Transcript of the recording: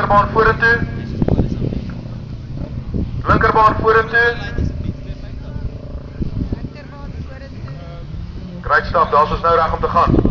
Linkerbaan vorentoe. Linkerbaan vorentoe. Great stap, daar is ons nou reg om te gaan.